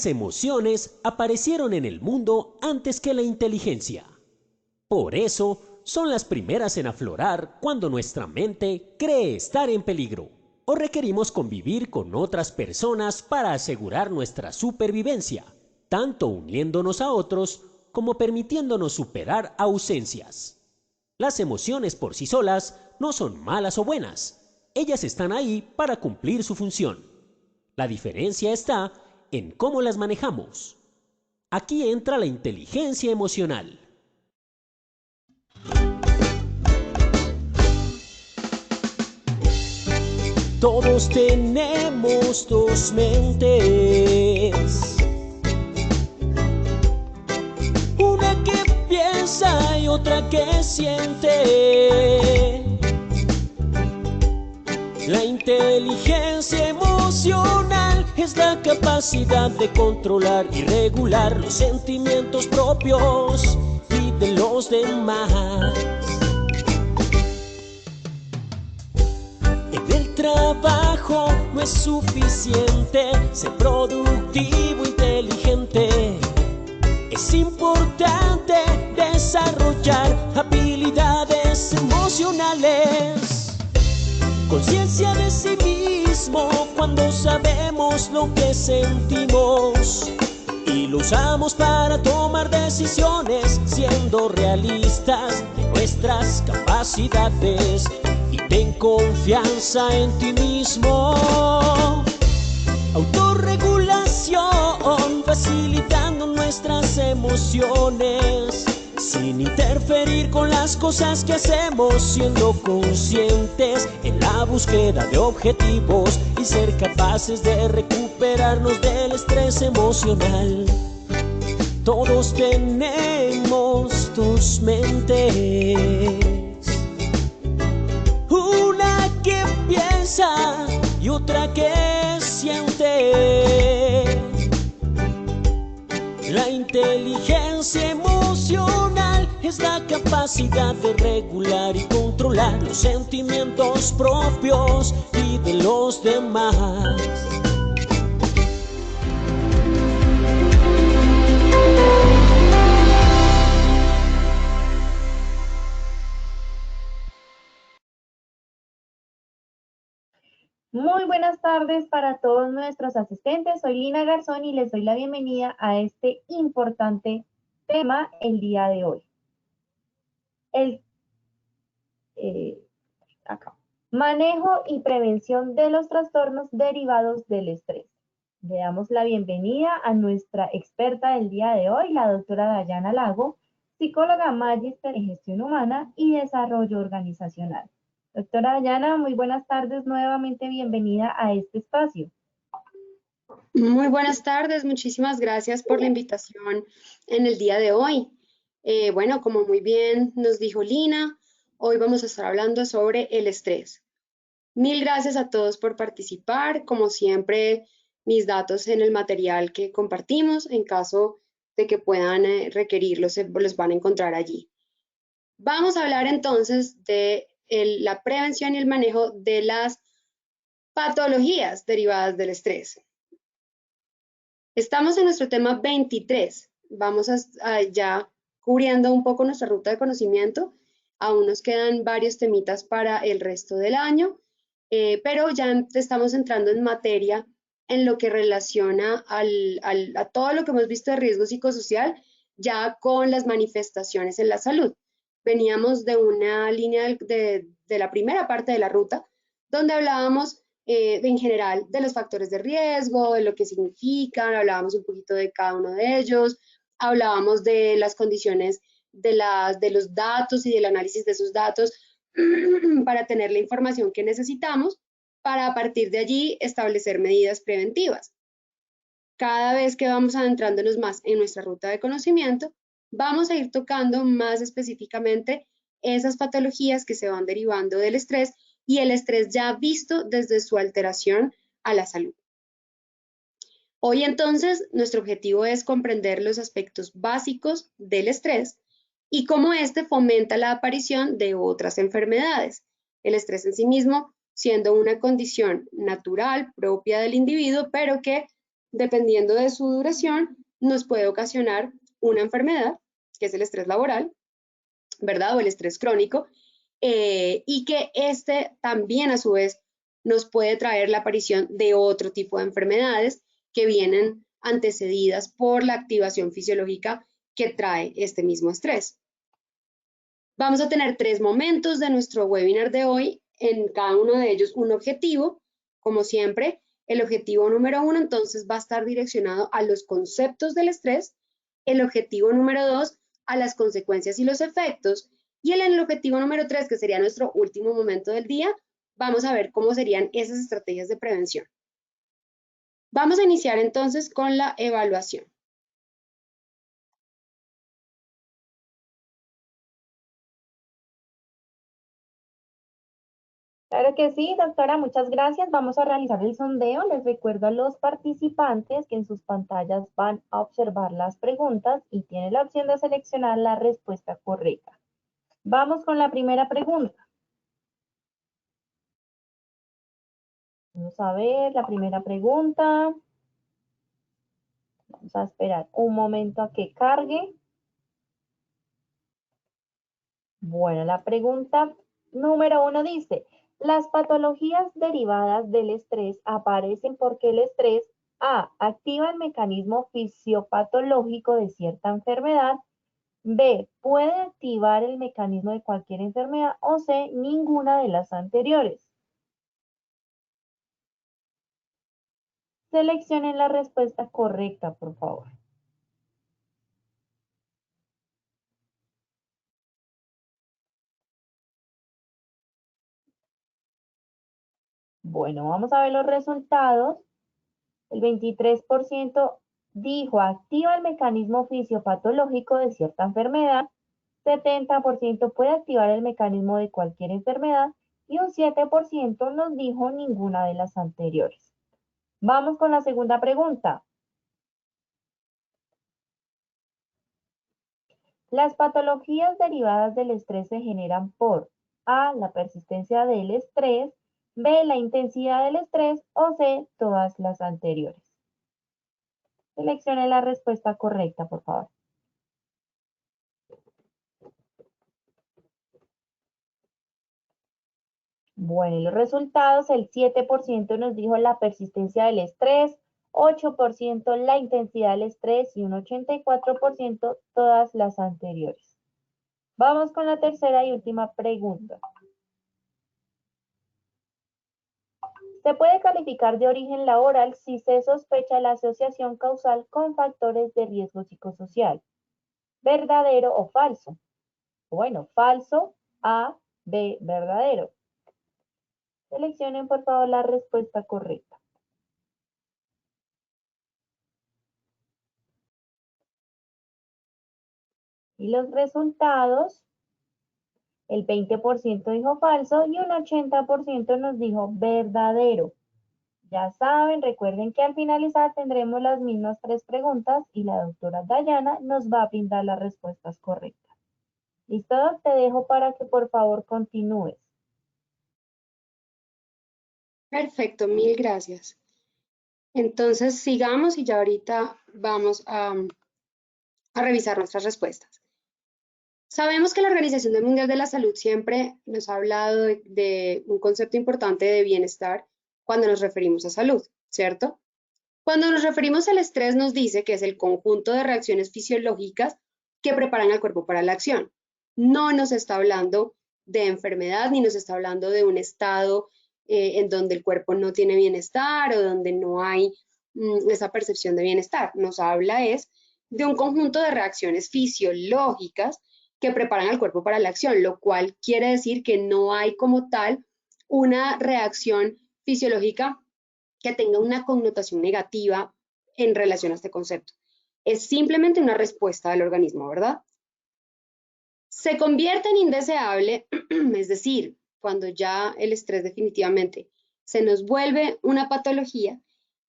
Las emociones aparecieron en el mundo antes que la inteligencia. Por eso, son las primeras en aflorar cuando nuestra mente cree estar en peligro o requerimos convivir con otras personas para asegurar nuestra supervivencia, tanto uniéndonos a otros como permitiéndonos superar ausencias. Las emociones por sí solas no son malas o buenas. Ellas están ahí para cumplir su función. La diferencia está en cómo las manejamos. Aquí entra la inteligencia emocional. Todos tenemos dos mentes, una que piensa y otra que siente. La inteligencia emocional es la capacidad de controlar y regular los sentimientos propios y de los demás. En el trabajo no es suficiente ser productivo, inteligente. Es importante desarrollar habilidades emocionales. Conciencia de sí mismo cuando sabemos lo que sentimos y lo usamos para tomar decisiones siendo realistas de nuestras capacidades y ten confianza en ti mismo. Autorregulación facilitando nuestras emociones sin interferir con las cosas que hacemos, siendo conscientes en la búsqueda de objetivos y ser capaces de recuperarnos del estrés emocional. Todos tenemos dos mentes, una que piensa y otra que siente. La inteligencia emocional es la capacidad de regular y controlar los sentimientos propios y de los demás. Muy buenas tardes para todos nuestros asistentes. Soy Lina Garzón y les doy la bienvenida a este importante tema el día de hoy. Manejo y prevención de los trastornos derivados del estrés. Le damos la bienvenida a nuestra experta del día de hoy, la doctora Dayana Lago, psicóloga magíster en gestión humana y desarrollo organizacional. Doctora Dayana, muy buenas tardes, nuevamente bienvenida a este espacio. Muy buenas tardes, muchísimas gracias por la invitación en el día de hoy. Bueno, como muy bien nos dijo Lina, hoy vamos a estar hablando sobre el estrés. Mil gracias a todos por participar. Como siempre, mis datos en el material que compartimos, en caso de que puedan requerirlos, los van a encontrar allí. Vamos a hablar entonces de la prevención y el manejo de las patologías derivadas del estrés. Estamos en nuestro tema 23. Vamos ya cubriendo un poco nuestra ruta de conocimiento. Aún nos quedan varios temitas para el resto del año, pero ya estamos entrando en materia en lo que relaciona a todo lo que hemos visto de riesgo psicosocial, ya con las manifestaciones en la salud. Veníamos de una línea de la primera parte de la ruta, donde hablábamos en general de los factores de riesgo, de lo que significan, hablábamos un poquito de cada uno de ellos, hablábamos de las condiciones de los datos y del análisis de esos datos para tener la información que necesitamos para a partir de allí establecer medidas preventivas. Cada vez que vamos adentrándonos más en nuestra ruta de conocimiento, vamos a ir tocando más específicamente esas patologías que se van derivando del estrés y el estrés ya visto desde su alteración a la salud. Hoy entonces nuestro objetivo es comprender los aspectos básicos del estrés y cómo este fomenta la aparición de otras enfermedades. El estrés en sí mismo siendo una condición natural propia del individuo, pero que dependiendo de su duración, nos puede ocasionar una enfermedad, que es el estrés laboral, ¿verdad? O el estrés crónico, y que este también a su vez nos puede traer la aparición de otro tipo de enfermedades que vienen antecedidas por la activación fisiológica que trae este mismo estrés. Vamos a tener 3 momentos de nuestro webinar de hoy, en cada uno de ellos un objetivo, como siempre. El objetivo número 1 entonces va a estar direccionado a los conceptos del estrés, el objetivo número 2 a las consecuencias y los efectos, y en el objetivo número 3, que sería nuestro último momento del día, vamos a ver cómo serían esas estrategias de prevención. Vamos a iniciar entonces con la evaluación. Claro que sí, doctora, muchas gracias. Vamos a realizar el sondeo. Les recuerdo a los participantes que en sus pantallas van a observar las preguntas y tienen la opción de seleccionar la respuesta correcta. Vamos con la primera pregunta. Vamos a ver la primera pregunta. Vamos a esperar un momento a que cargue. Bueno, la pregunta número 1 dice, las patologías derivadas del estrés aparecen porque el estrés A, activa el mecanismo fisiopatológico de cierta enfermedad, B, puede activar el mecanismo de cualquier enfermedad o C, ninguna de las anteriores. Seleccionen la respuesta correcta, por favor. Bueno, vamos a ver los resultados. El 23% dijo activa el mecanismo fisiopatológico de cierta enfermedad, 70% puede activar el mecanismo de cualquier enfermedad y un 7% nos dijo ninguna de las anteriores. Vamos con la segunda pregunta. Las patologías derivadas del estrés se generan por A, la persistencia del estrés, B, la intensidad del estrés o C, todas las anteriores. Seleccione la respuesta correcta, por favor. Bueno, y los resultados, el 7% nos dijo la persistencia del estrés, 8% la intensidad del estrés y un 84% todas las anteriores. Vamos con la tercera y última pregunta. Se puede calificar de origen laboral si se sospecha la asociación causal con factores de riesgo psicosocial. ¿Verdadero o falso? Bueno, falso, A, B, verdadero. Seleccionen por favor la respuesta correcta. Y los resultados, el 20% dijo falso y un 80% nos dijo verdadero. Ya saben, recuerden que al finalizar tendremos las mismas 3 preguntas y la doctora Dayana nos va a brindar las respuestas correctas. ¿Listo? Te dejo para que por favor continúes. Perfecto, mil gracias. Entonces, sigamos y ya ahorita vamos a revisar nuestras respuestas. Sabemos que la Organización Mundial de la Salud siempre nos ha hablado de un concepto importante de bienestar cuando nos referimos a salud, ¿cierto? Cuando nos referimos al estrés nos dice que es el conjunto de reacciones fisiológicas que preparan al cuerpo para la acción. No nos está hablando de enfermedad ni nos está hablando de un estado en donde el cuerpo no tiene bienestar o donde no hay esa percepción de bienestar. Nos habla es de un conjunto de reacciones fisiológicas que preparan al cuerpo para la acción, lo cual quiere decir que no hay como tal una reacción fisiológica que tenga una connotación negativa en relación a este concepto. Es simplemente una respuesta del organismo, ¿verdad? Se convierte en indeseable, es decir, cuando ya el estrés definitivamente se nos vuelve una patología,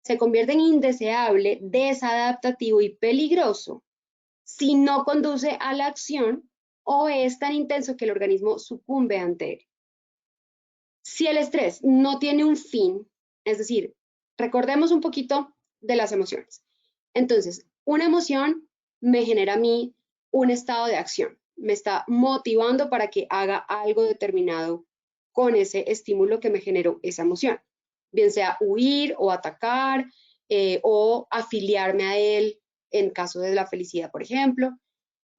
se convierte en indeseable, desadaptativo y peligroso si no conduce a la acción o es tan intenso que el organismo sucumbe ante él. Si el estrés no tiene un fin, es decir, recordemos un poquito de las emociones. Entonces, una emoción me genera a mí un estado de acción, me está motivando para que haga algo determinado con ese estímulo que me generó esa emoción, bien sea huir o atacar o afiliarme a él en caso de la felicidad, por ejemplo,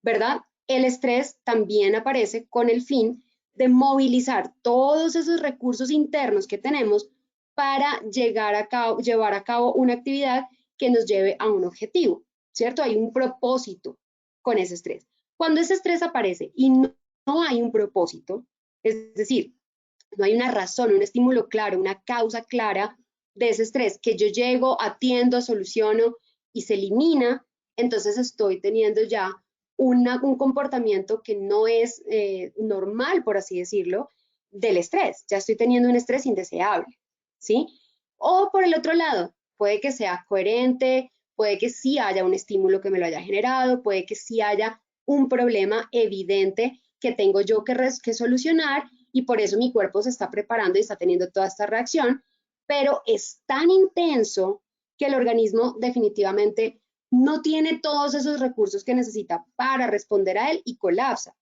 ¿verdad? El estrés también aparece con el fin de movilizar todos esos recursos internos que tenemos para llevar a cabo una actividad que nos lleve a un objetivo, ¿cierto? Hay un propósito con ese estrés. Cuando ese estrés aparece y no hay un propósito, es decir, no hay una razón, un estímulo claro, una causa clara de ese estrés que yo llego, atiendo, soluciono y se elimina, entonces estoy teniendo ya un comportamiento que no es normal, por así decirlo, del estrés. Ya estoy teniendo un estrés indeseable, ¿sí? O por el otro lado, puede que sea coherente, puede que sí haya un estímulo que me lo haya generado, puede que sí haya un problema evidente que tengo yo que solucionar y por eso mi cuerpo se está preparando y está teniendo toda esta reacción, pero es tan intenso que el organismo definitivamente no tiene todos esos recursos que necesita para responder a él y colapsa,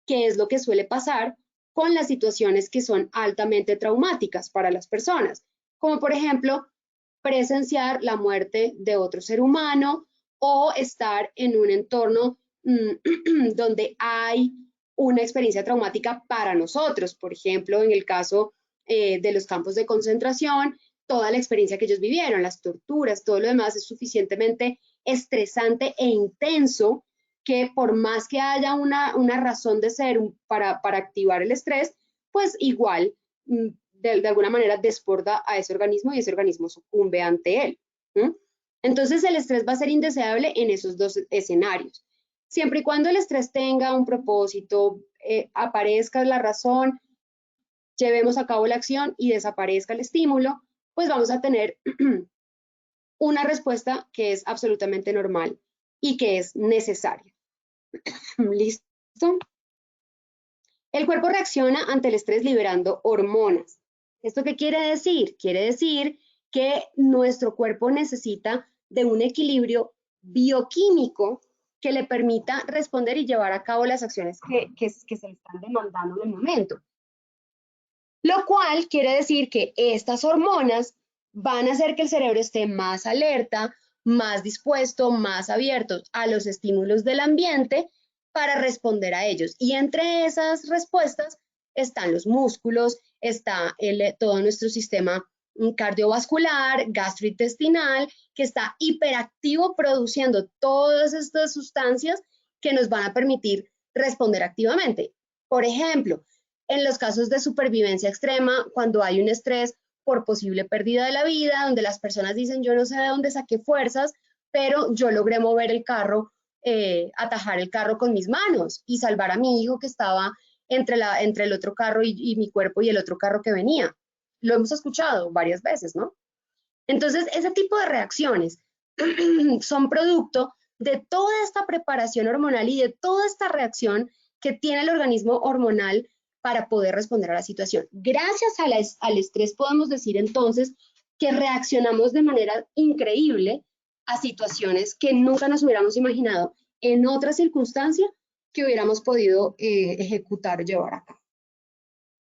que es lo que suele pasar con las situaciones que son altamente traumáticas para las personas, como por ejemplo presenciar la muerte de otro ser humano o estar en un entorno donde hay una experiencia traumática para nosotros, por ejemplo, en el caso de los campos de concentración, toda la experiencia que ellos vivieron, las torturas, todo lo demás es suficientemente estresante e intenso que por más que haya una razón de ser para activar el estrés, pues igual de alguna manera desborda a ese organismo y ese organismo sucumbe ante él. Entonces el estrés va a ser indeseable en esos dos escenarios. Siempre y cuando el estrés tenga un propósito, aparezca la razón, llevemos a cabo la acción y desaparezca el estímulo, pues vamos a tener una respuesta que es absolutamente normal y que es necesaria. ¿Listo? El cuerpo reacciona ante el estrés liberando hormonas. ¿Esto qué quiere decir? Quiere decir que nuestro cuerpo necesita de un equilibrio bioquímico que le permita responder y llevar a cabo las acciones que se le están demandando en el momento. Lo cual quiere decir que estas hormonas van a hacer que el cerebro esté más alerta, más dispuesto, más abierto a los estímulos del ambiente para responder a ellos. Y entre esas respuestas están los músculos, está todo nuestro sistema cardiovascular, gastrointestinal, que está hiperactivo produciendo todas estas sustancias que nos van a permitir responder activamente. Por ejemplo, en los casos de supervivencia extrema, cuando hay un estrés por posible pérdida de la vida, donde las personas dicen, yo no sé de dónde saqué fuerzas, pero yo logré mover el carro, atajar el carro con mis manos y salvar a mi hijo que estaba entre el otro carro y mi cuerpo y el otro carro que venía. Lo hemos escuchado varias veces, ¿no? Entonces, ese tipo de reacciones son producto de toda esta preparación hormonal y de toda esta reacción que tiene el organismo hormonal para poder responder a la situación. Gracias al estrés podemos decir entonces que reaccionamos de manera increíble a situaciones que nunca nos hubiéramos imaginado en otra circunstancia que hubiéramos podido ejecutar o llevar a cabo.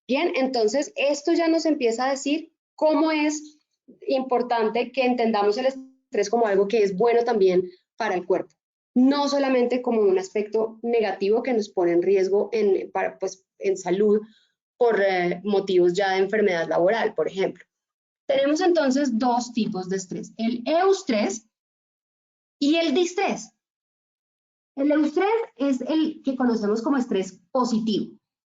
Bien, entonces esto ya nos empieza a decir cómo es importante que entendamos el estrés como algo que es bueno también para el cuerpo, no solamente como un aspecto negativo que nos pone en riesgo en salud por motivos ya de enfermedad laboral, por ejemplo. Tenemos entonces dos tipos de estrés, el eustrés y el distrés. El eustrés es el que conocemos como estrés positivo.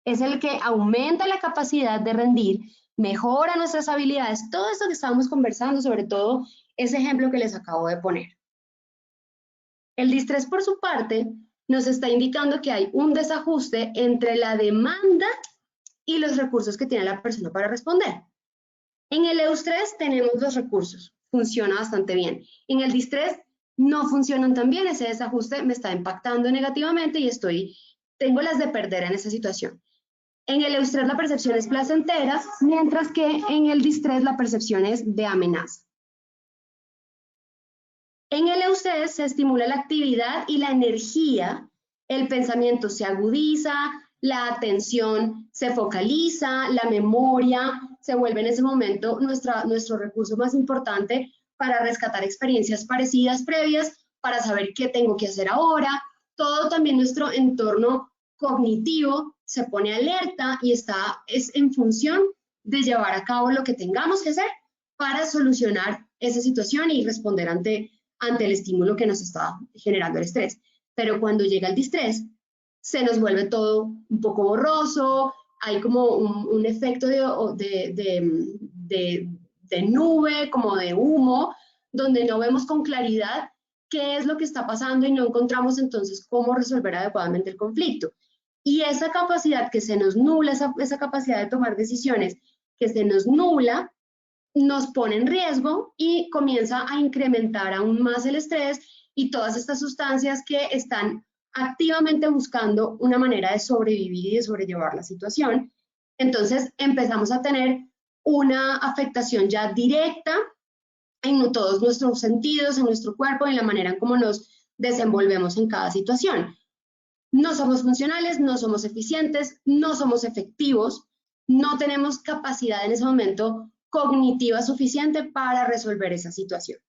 Es el que aumenta la capacidad de rendir, mejora nuestras habilidades, todo esto que estábamos conversando, sobre todo ese ejemplo que les acabo de poner. El distrés, por su parte, nos está indicando que hay un desajuste entre la demanda y los recursos que tiene la persona para responder. En el eustrés tenemos los recursos, funciona bastante bien. En el distrés no funcionan tan bien, ese desajuste me está impactando negativamente y tengo las de perder en esa situación. En el eustrés la percepción es placentera, mientras que en el distrés la percepción es de amenaza. En el eustrés se estimula la actividad y la energía, el pensamiento se agudiza, la atención se focaliza, la memoria se vuelve en ese momento nuestro recurso más importante para rescatar experiencias parecidas previas, para saber qué tengo que hacer ahora. Todo también nuestro entorno cognitivo se pone alerta y es en función de llevar a cabo lo que tengamos que hacer para solucionar esa situación y responder ante el estímulo que nos está generando el estrés. Pero cuando llega el distrés, se nos vuelve todo un poco borroso, hay como un efecto de nube, como de humo, donde no vemos con claridad qué es lo que está pasando y no encontramos entonces cómo resolver adecuadamente el conflicto. Y esa capacidad que se nos nubla, esa capacidad de tomar decisiones que se nos nubla, nos pone en riesgo y comienza a incrementar aún más el estrés y todas estas sustancias que están activamente buscando una manera de sobrevivir y de sobrellevar la situación. Entonces empezamos a tener una afectación ya directa en todos nuestros sentidos, en nuestro cuerpo, en la manera en cómo nos desenvolvemos en cada situación. No somos funcionales, no somos eficientes, no somos efectivos, no tenemos capacidad en ese momento cognitiva suficiente para resolver esa situación.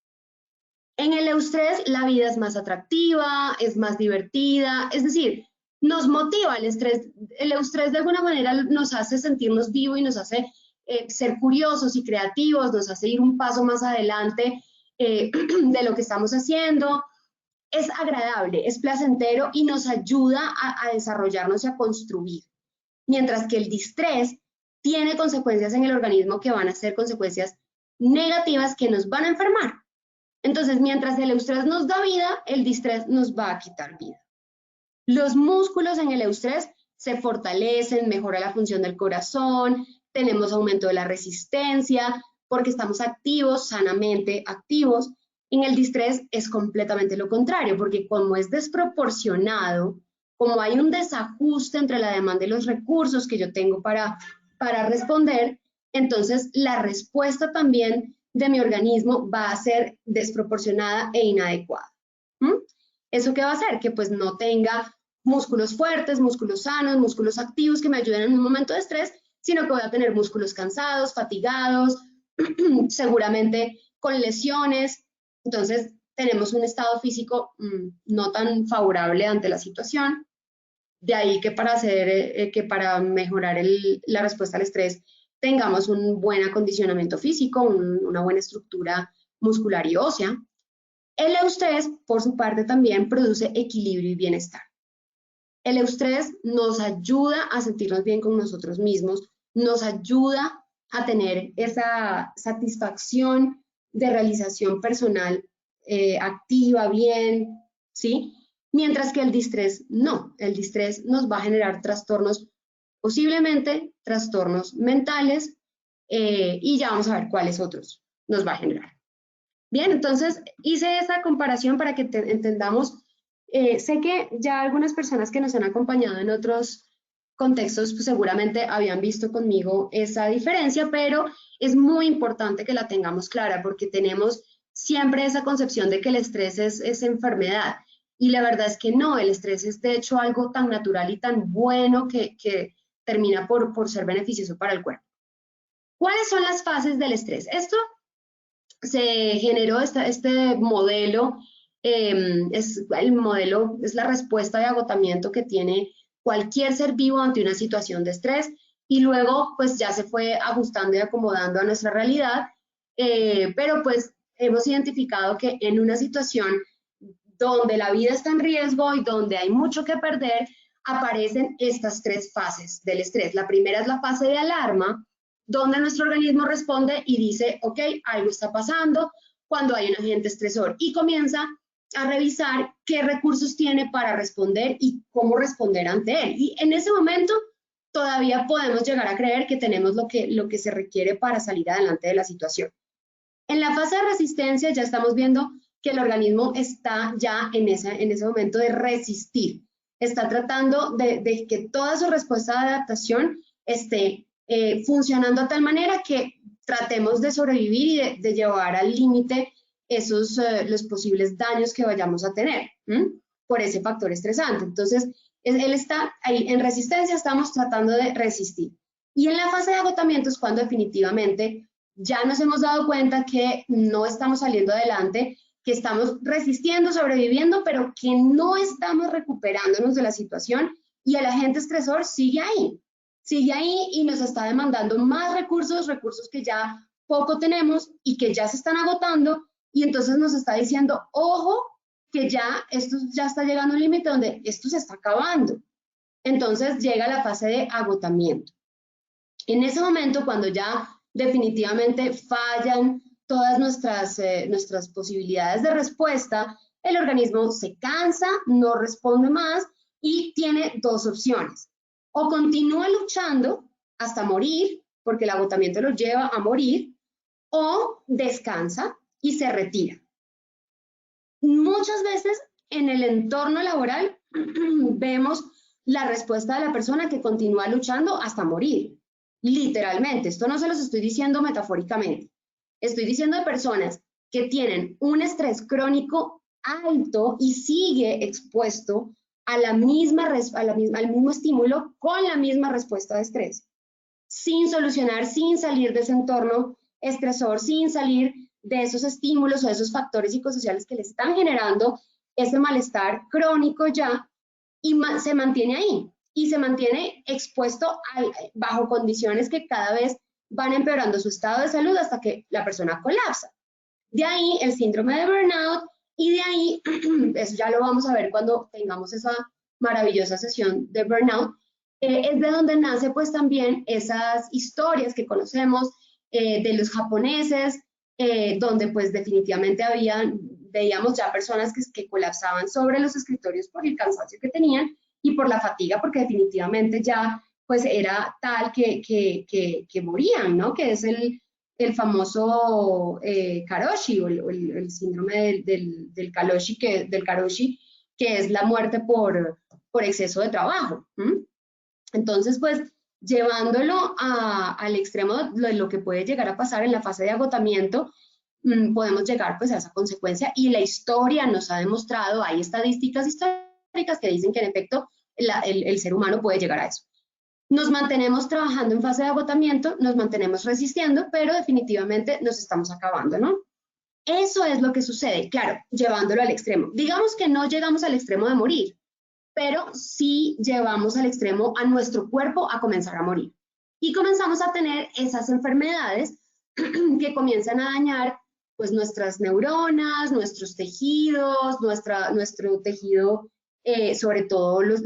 En el eustrés la vida es más atractiva, es más divertida, es decir, nos motiva el estrés. El eustrés de alguna manera nos hace sentirnos vivos y nos hace ser curiosos y creativos, nos hace ir un paso más adelante de lo que estamos haciendo. Es agradable, es placentero y nos ayuda a desarrollarnos y a construir. Mientras que el distrés tiene consecuencias en el organismo que van a ser consecuencias negativas que nos van a enfermar. Entonces, mientras el eustrés nos da vida, el distrés nos va a quitar vida. Los músculos en el eustrés se fortalecen, mejora la función del corazón, tenemos aumento de la resistencia, porque estamos activos, sanamente activos. En el distrés es completamente lo contrario, porque como es desproporcionado, como hay un desajuste entre la demanda y los recursos que yo tengo para responder, entonces la respuesta también de mi organismo va a ser desproporcionada e inadecuada. ¿Eso qué va a hacer? Que pues no tenga músculos fuertes, músculos sanos, músculos activos que me ayuden en un momento de estrés, sino que voy a tener músculos cansados, fatigados, seguramente con lesiones. Entonces tenemos un estado físico no tan favorable ante la situación. De ahí que para mejorar la respuesta al estrés tengamos un buen acondicionamiento físico, una buena estructura muscular y ósea. El eustrés, por su parte, también produce equilibrio y bienestar. El eustrés nos ayuda a sentirnos bien con nosotros mismos, nos ayuda a tener esa satisfacción de realización personal activa, bien, ¿sí? Mientras que el distrés no, el distrés nos va a generar trastornos, posiblemente trastornos mentales, y ya vamos a ver cuáles otros nos va a generar. Bien, entonces hice esa comparación para que entendamos. Sé que ya algunas personas que nos han acompañado en otros contextos pues seguramente habían visto conmigo esa diferencia, pero es muy importante que la tengamos clara porque tenemos siempre esa concepción de que el estrés es enfermedad. Y la verdad es que no, el estrés es de hecho algo tan natural y tan bueno que termina por ser beneficioso para el cuerpo. ¿Cuáles son las fases del estrés? Esto se generó, este modelo, es la respuesta de agotamiento que tiene cualquier ser vivo ante una situación de estrés y luego pues ya se fue ajustando y acomodando a nuestra realidad, pero pues hemos identificado que en una situación donde la vida está en riesgo y donde hay mucho que perder, aparecen estas tres fases del estrés. La primera es la fase de alarma, donde nuestro organismo responde y dice, ok, algo está pasando cuando hay un agente estresor y comienza a revisar qué recursos tiene para responder y cómo responder ante él. Y en ese momento todavía podemos llegar a creer que tenemos lo que se requiere para salir adelante de la situación. En la fase de resistencia ya estamos viendo que el organismo está ya en ese momento de resistir. Está tratando de que toda su respuesta de adaptación esté funcionando de tal manera que tratemos de sobrevivir y de llevar al límite los posibles daños que vayamos a tener por ese factor estresante. Entonces, él está ahí en resistencia, estamos tratando de resistir. Y en la fase de agotamiento es cuando definitivamente ya nos hemos dado cuenta que no estamos saliendo adelante, que estamos resistiendo, sobreviviendo, pero que no estamos recuperándonos de la situación y el agente estresor sigue ahí y nos está demandando más recursos, recursos que ya poco tenemos y que ya se están agotando, y entonces nos está diciendo, ojo, que ya esto ya está llegando a un límite donde esto se está acabando. Entonces llega la fase de agotamiento. En ese momento, cuando ya definitivamente fallan todas nuestras posibilidades de respuesta, el organismo se cansa, no responde más y tiene dos opciones. O continúa luchando hasta morir, porque el agotamiento lo lleva a morir, o descansa y se retira. Muchas veces en el entorno laboral vemos la respuesta de la persona que continúa luchando hasta morir. Literalmente, esto no se los estoy diciendo metafóricamente. Estoy diciendo de personas que tienen un estrés crónico alto y sigue expuesto al mismo estímulo con la misma respuesta de estrés, sin solucionar, sin salir de ese entorno estresor, sin salir de esos estímulos o de esos factores psicosociales que le están generando ese malestar crónico ya, y se mantiene ahí y se mantiene expuesto bajo condiciones que cada vez van empeorando su estado de salud hasta que la persona colapsa. De ahí el síndrome de burnout, y de ahí, eso ya lo vamos a ver cuando tengamos esa maravillosa sesión de burnout, es de donde nace pues también esas historias que conocemos de los japoneses, donde pues definitivamente veíamos ya personas que colapsaban sobre los escritorios por el cansancio que tenían y por la fatiga, porque definitivamente ya pues era tal que morían, ¿no? Que es el famoso karoshi o el síndrome del karoshi, que es la muerte por exceso de trabajo. Entonces, pues, llevándolo al extremo de lo que puede llegar a pasar en la fase de agotamiento, podemos llegar pues a esa consecuencia, y la historia nos ha demostrado, hay estadísticas históricas que dicen que en efecto el ser humano puede llegar a eso. Nos mantenemos trabajando en fase de agotamiento, nos mantenemos resistiendo, pero definitivamente nos estamos acabando, ¿no? Eso es lo que sucede, claro, llevándolo al extremo. Digamos que no llegamos al extremo de morir, pero sí llevamos al extremo a nuestro cuerpo a comenzar a morir. Y comenzamos a tener esas enfermedades que comienzan a dañar pues nuestras neuronas, nuestros tejidos, nuestro tejido, sobre todo los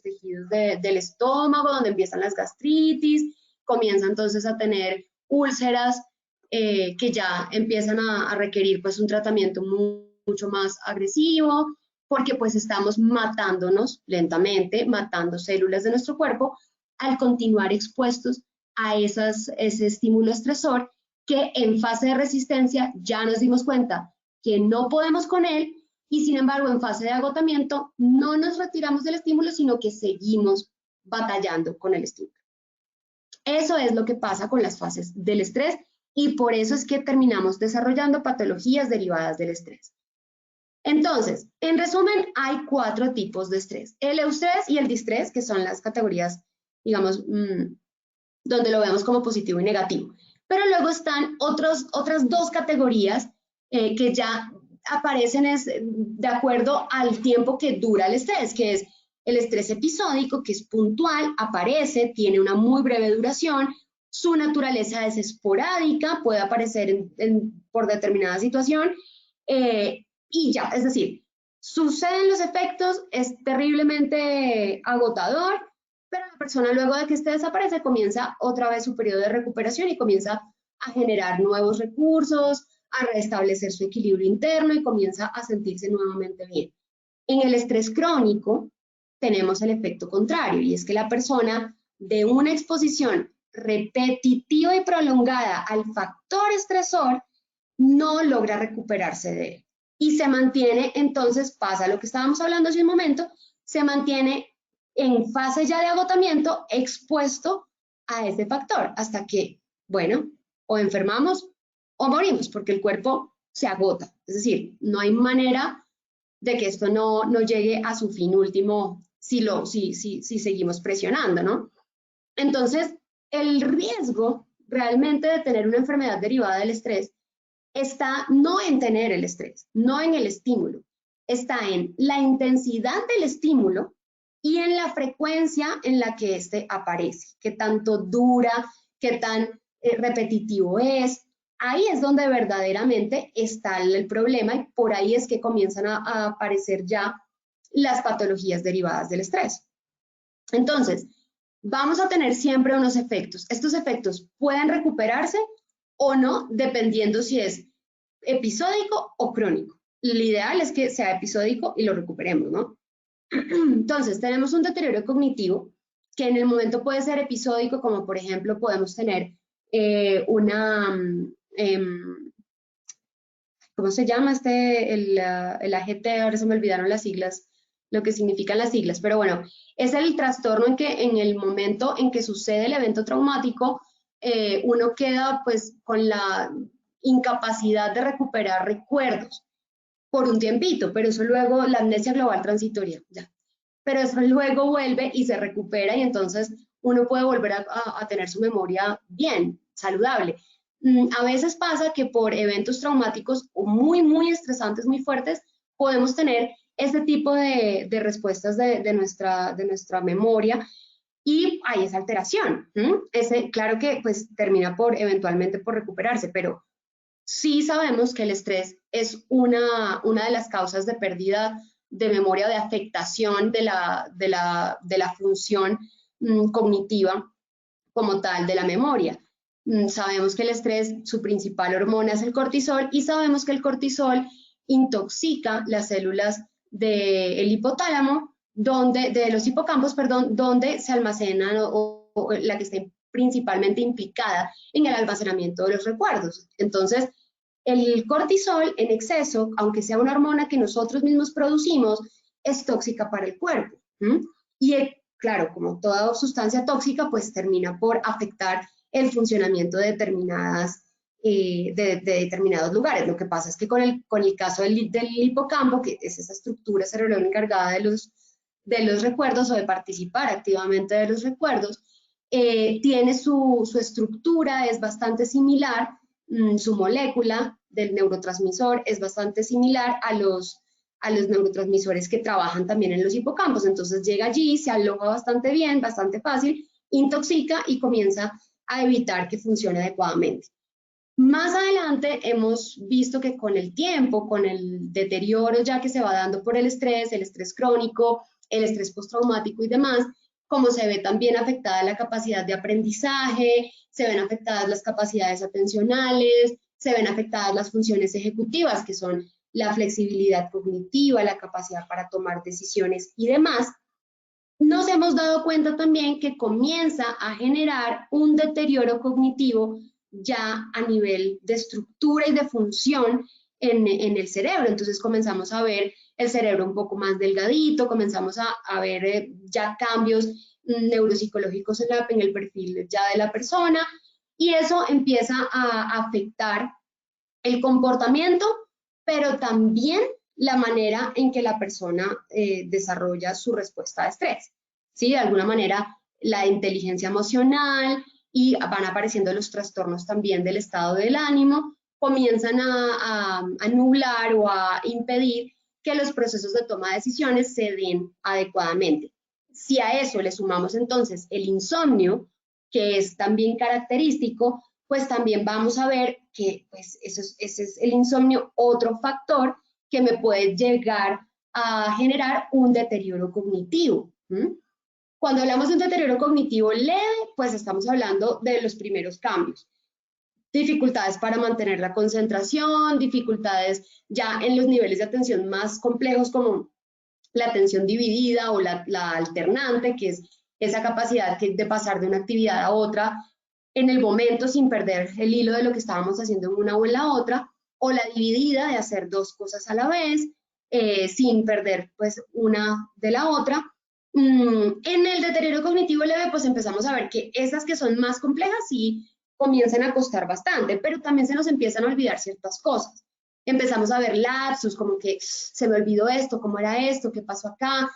tejidos del estómago, donde empiezan las gastritis, comienza entonces a tener úlceras que ya empiezan a requerir pues un tratamiento mucho más agresivo, porque pues estamos matándonos lentamente, matando células de nuestro cuerpo al continuar expuestos a ese estímulo estresor que en fase de resistencia ya nos dimos cuenta que no podemos con él, y sin embargo en fase de agotamiento no nos retiramos del estímulo, sino que seguimos batallando con el estímulo. Eso es lo que pasa con las fases del estrés, y por eso es que terminamos desarrollando patologías derivadas del estrés. Entonces, en resumen, hay 4 tipos de estrés: el eustrés y el distrés, que son las categorías, digamos, donde lo vemos como positivo y negativo. Pero luego están otras 2 categorías que ya aparecen de acuerdo al tiempo que dura el estrés, que es el estrés episódico, que es puntual, aparece, tiene una muy breve duración, su naturaleza es esporádica, puede aparecer por determinada situación, y ya, es decir, suceden los efectos, es terriblemente agotador, pero la persona luego de que este desaparece comienza otra vez su periodo de recuperación y comienza a generar nuevos recursos, a restablecer su equilibrio interno y comienza a sentirse nuevamente bien. En el estrés crónico tenemos el efecto contrario, y es que la persona, de una exposición repetitiva y prolongada al factor estresor, no logra recuperarse de él. Y se mantiene, entonces pasa lo que estábamos hablando hace un momento, se mantiene en fase ya de agotamiento expuesto a ese factor hasta que, bueno, o enfermamos o morimos, porque el cuerpo se agota. Es decir, no hay manera de que esto no llegue a su fin último si seguimos presionando, ¿no? Entonces, el riesgo realmente de tener una enfermedad derivada del estrés está no en tener el estrés, no en el estímulo, está en la intensidad del estímulo y en la frecuencia en la que éste aparece, qué tanto dura, qué tan repetitivo es. Ahí es donde verdaderamente está el problema y por ahí es que comienzan a aparecer ya las patologías derivadas del estrés. Entonces, vamos a tener siempre unos efectos. Estos efectos pueden recuperarse o no, dependiendo si es episódico o crónico. Lo ideal es que sea episódico y lo recuperemos, ¿no? Entonces, tenemos un deterioro cognitivo que en el momento puede ser episódico, como por ejemplo podemos tener ¿cómo se llama el AGT? Ahora se me olvidaron las siglas, lo que significan las siglas, pero bueno, es el trastorno en que en el momento en que sucede el evento traumático, uno queda pues con la incapacidad de recuperar recuerdos por un tiempito, pero eso luego, la amnesia global transitoria, ya. Pero eso luego vuelve y se recupera y entonces uno puede volver a tener su memoria bien, saludable. A veces pasa que por eventos traumáticos o muy estresantes, muy fuertes, podemos tener este tipo de respuestas de nuestra memoria y hay esa alteración. Claro que pues termina eventualmente por recuperarse, pero sí sabemos que el estrés es una de las causas de pérdida de memoria, de afectación de la función cognitiva como tal de la memoria. Sabemos que el estrés, su principal hormona es el cortisol y sabemos que el cortisol intoxica las células del hipotálamo, de los hipocampos, perdón, donde se almacenan o la que esté principalmente implicada en el almacenamiento de los recuerdos. Entonces, el cortisol en exceso, aunque sea una hormona que nosotros mismos producimos, es tóxica para el cuerpo. Y claro, como toda sustancia tóxica, pues termina por afectar el funcionamiento de determinados lugares. Lo que pasa es que con el caso del hipocampo, que es esa estructura cerebral encargada de los recuerdos o de participar activamente de los recuerdos, tiene su estructura, es bastante similar, su molécula del neurotransmisor es bastante similar a los neurotransmisores que trabajan también en los hipocampos. Entonces llega allí, se aloja bastante bien, bastante fácil, intoxica y comienza a evitar que funcione adecuadamente. Más adelante hemos visto que con el tiempo, con el deterioro ya que se va dando por el estrés crónico, el estrés postraumático y demás, como se ve también afectada la capacidad de aprendizaje, se ven afectadas las capacidades atencionales, se ven afectadas las funciones ejecutivas, que son la flexibilidad cognitiva, la capacidad para tomar decisiones y demás. Nos hemos dado cuenta también que comienza a generar un deterioro cognitivo ya a nivel de estructura y de función en el cerebro. Entonces comenzamos a ver el cerebro un poco más delgadito, comenzamos a ver ya cambios neuropsicológicos en el perfil ya de la persona y eso empieza a afectar el comportamiento, pero también la manera en que la persona desarrolla su respuesta a estrés. ¿Sí? De alguna manera, la inteligencia emocional y van apareciendo los trastornos también del estado del ánimo, comienzan a nublar o a impedir que los procesos de toma de decisiones se den adecuadamente. Si a eso le sumamos entonces el insomnio, que es también característico, pues también vamos a ver que pues, ese es el insomnio, otro factor que me puede llegar a generar un deterioro cognitivo. Cuando hablamos de un deterioro cognitivo leve, pues estamos hablando de los primeros cambios. Dificultades para mantener la concentración, dificultades ya en los niveles de atención más complejos como la atención dividida o la alternante, que es esa capacidad de pasar de una actividad a otra en el momento sin perder el hilo de lo que estábamos haciendo en una o en la otra, o la dividida de hacer dos cosas a la vez, sin perder pues una de la otra. En el deterioro cognitivo leve pues empezamos a ver que esas que son más complejas sí comienzan a costar bastante, pero también se nos empiezan a olvidar ciertas cosas. Empezamos a ver lapsus, como que se me olvidó esto, cómo era esto, qué pasó acá.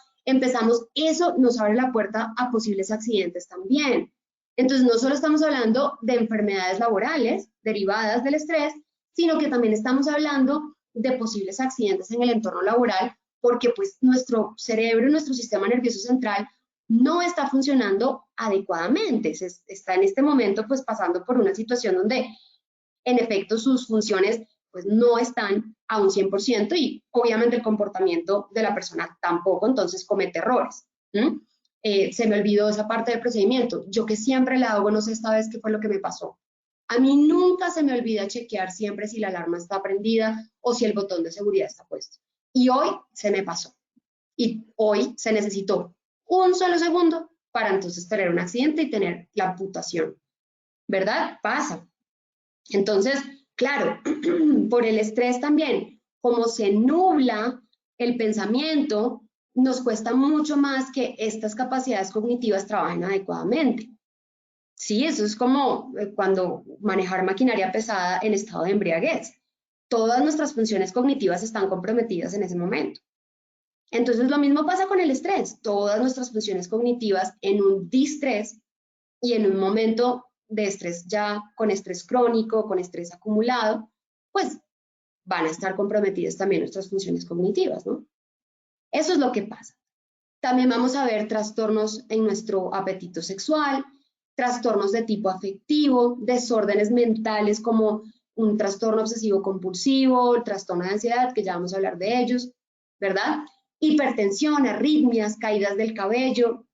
Eso nos abre la puerta a posibles accidentes también. Entonces, no solo estamos hablando de enfermedades laborales derivadas del estrés, sino que también estamos hablando de posibles accidentes en el entorno laboral, porque pues nuestro cerebro, nuestro sistema nervioso central no está funcionando adecuadamente. Está en este momento pues pasando por una situación donde en efecto sus funciones pues no están a un 100% y obviamente el comportamiento de la persona tampoco, entonces comete errores. Se me olvidó esa parte del procedimiento. Yo que siempre la hago, no sé esta vez qué fue lo que me pasó. A mí nunca se me olvida chequear siempre si la alarma está prendida o si el botón de seguridad está puesto. Y hoy se me pasó. Y hoy se necesitó un solo segundo para entonces tener un accidente y tener la amputación. ¿Verdad? Pasa. Entonces, claro, por el estrés también, como se nubla el pensamiento, nos cuesta mucho más que estas capacidades cognitivas trabajen adecuadamente. Sí, eso es como cuando manejar maquinaria pesada en estado de embriaguez. Todas nuestras funciones cognitivas están comprometidas en ese momento. Entonces, lo mismo pasa con el estrés. Todas nuestras funciones cognitivas en un distrés y en un momento de estrés ya con estrés crónico, con estrés acumulado, pues van a estar comprometidas también nuestras funciones cognitivas, ¿no? Eso es lo que pasa. También vamos a ver trastornos en nuestro apetito sexual, trastornos de tipo afectivo, desórdenes mentales como un trastorno obsesivo compulsivo, el trastorno de ansiedad, que ya vamos a hablar de ellos, ¿verdad? Hipertensión, arritmias, caídas del cabello,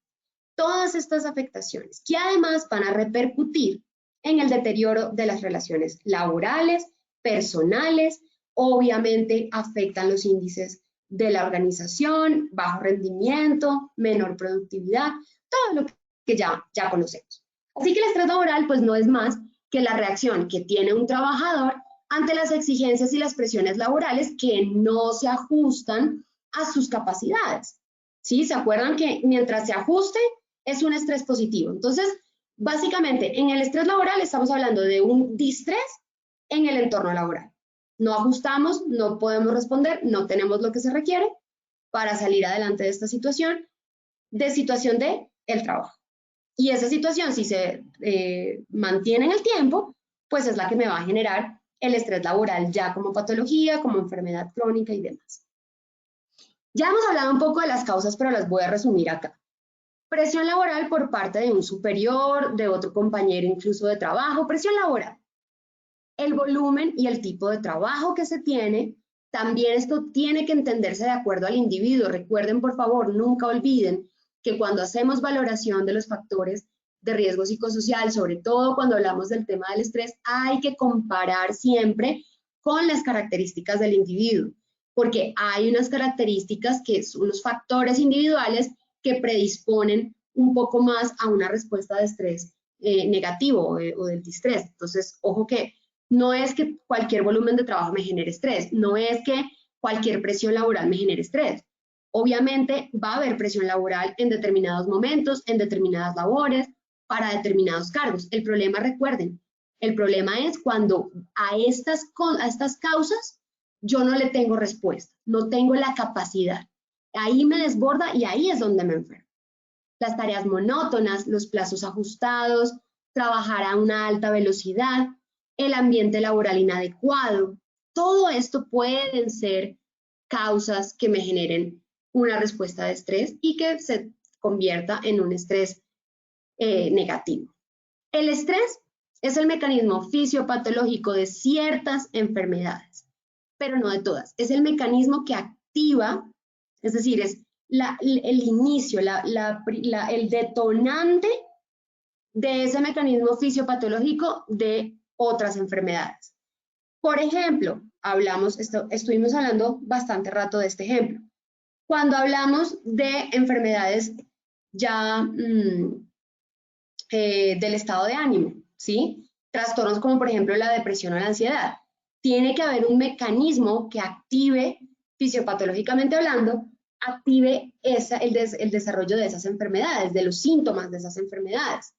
todas estas afectaciones que además van a repercutir en el deterioro de las relaciones laborales, personales, obviamente afectan los índices de la organización, bajo rendimiento, menor productividad, todo lo que ya conocemos. Así que el estrés laboral pues no es más que la reacción que tiene un trabajador ante las exigencias y las presiones laborales que no se ajustan a sus capacidades. ¿Sí? ¿Se acuerdan que mientras se ajuste es un estrés positivo? Entonces, básicamente, en el estrés laboral estamos hablando de un distrés en el entorno laboral. No ajustamos, no podemos responder, no tenemos lo que se requiere para salir adelante de esta situación de el trabajo. Y esa situación, si se mantiene en el tiempo, pues es la que me va a generar el estrés laboral ya como patología, como enfermedad crónica y demás. Ya hemos hablado un poco de las causas, pero las voy a resumir acá. Presión laboral por parte de un superior, de otro compañero incluso de trabajo, presión laboral. El volumen y el tipo de trabajo que se tiene, también esto tiene que entenderse de acuerdo al individuo. Recuerden, por favor, nunca olviden que cuando hacemos valoración de los factores de riesgo psicosocial, sobre todo cuando hablamos del tema del estrés, hay que comparar siempre con las características del individuo, porque hay unas características que son unos factores individuales que predisponen un poco más a una respuesta de estrés negativo o del distrés. Entonces, ojo que no es que cualquier volumen de trabajo me genere estrés, no es que cualquier presión laboral me genere estrés. Obviamente va a haber presión laboral en determinados momentos, en determinadas labores, para determinados cargos. El problema, recuerden, el problema es cuando a estas causas yo no le tengo respuesta, no tengo la capacidad. Ahí me desborda y ahí es donde me enfermo. Las tareas monótonas, los plazos ajustados, trabajar a una alta velocidad, el ambiente laboral inadecuado, todo esto pueden ser causas que me generen una respuesta de estrés y que se convierta en un estrés negativo. El estrés es el mecanismo fisiopatológico de ciertas enfermedades, pero no de todas. Es el mecanismo que activa, es decir, es el inicio, el detonante de ese mecanismo fisiopatológico de otras enfermedades. Por ejemplo, estuvimos hablando bastante rato de este ejemplo. Cuando hablamos de enfermedades ya del estado de ánimo, ¿sí? Trastornos como por ejemplo la depresión o la ansiedad. Tiene que haber un mecanismo que active, fisiopatológicamente hablando, active el desarrollo de esas enfermedades, de los síntomas de esas enfermedades,